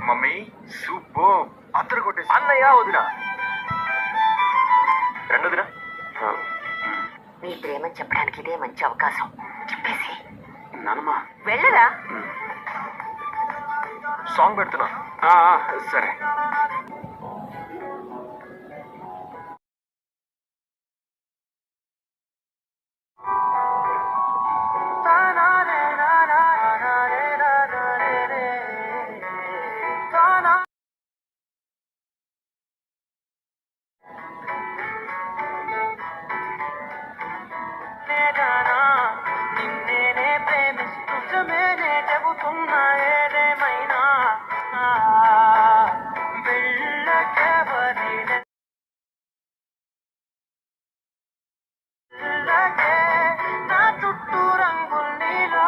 Mummy super అద్దరు కొట్టేసి అన్నయ్య వదిన రెండోదిన నీ ప్రేమ చెప్పడానికి ఇదే మంచి అవకాశం. చెప్పేసి నానమ్మా వెళ్ళరా. సాంగ్ పెడుతున్నా. సరే. నిన్నేనే ప్రేమిస్తూ జమేనే చెబుతున్నా ఏదేమైనా వెళ్ళకే నా చుట్టూ రంగులు నీలా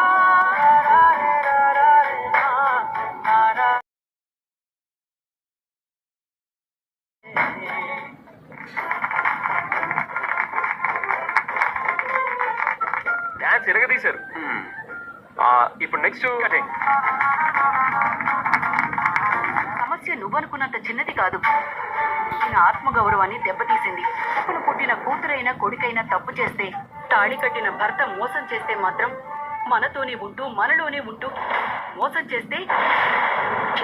డాన్స్ ఎరగదీశారు. ఇప్పుడు నెక్స్ట్ సమస్య నువ్వనుకున్నంత చిన్నది కాదు. ఈయన ఆత్మగౌరవాన్ని దెబ్బతీసింది. తప్పును పుట్టిన కూతురైనా కొడుకైనా తప్పు చేస్తే, తాళి కట్టిన భర్త మోసం చేస్తే మాత్రం మనతోనే ఉంటూ మనలోనే ఉంటూ మోసం చేస్తే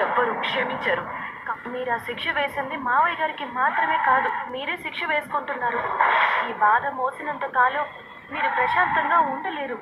ఎవ్వరూ క్షమించరు. మీరు ఆ శిక్ష వేసింది మావయ్య గారికి మాత్రమే కాదు, మీరే శిక్ష వేసుకుంటున్నారు. ఈ బాధ మోసినంత కాలం మీరు ప్రశాంతంగా ఉండలేరు.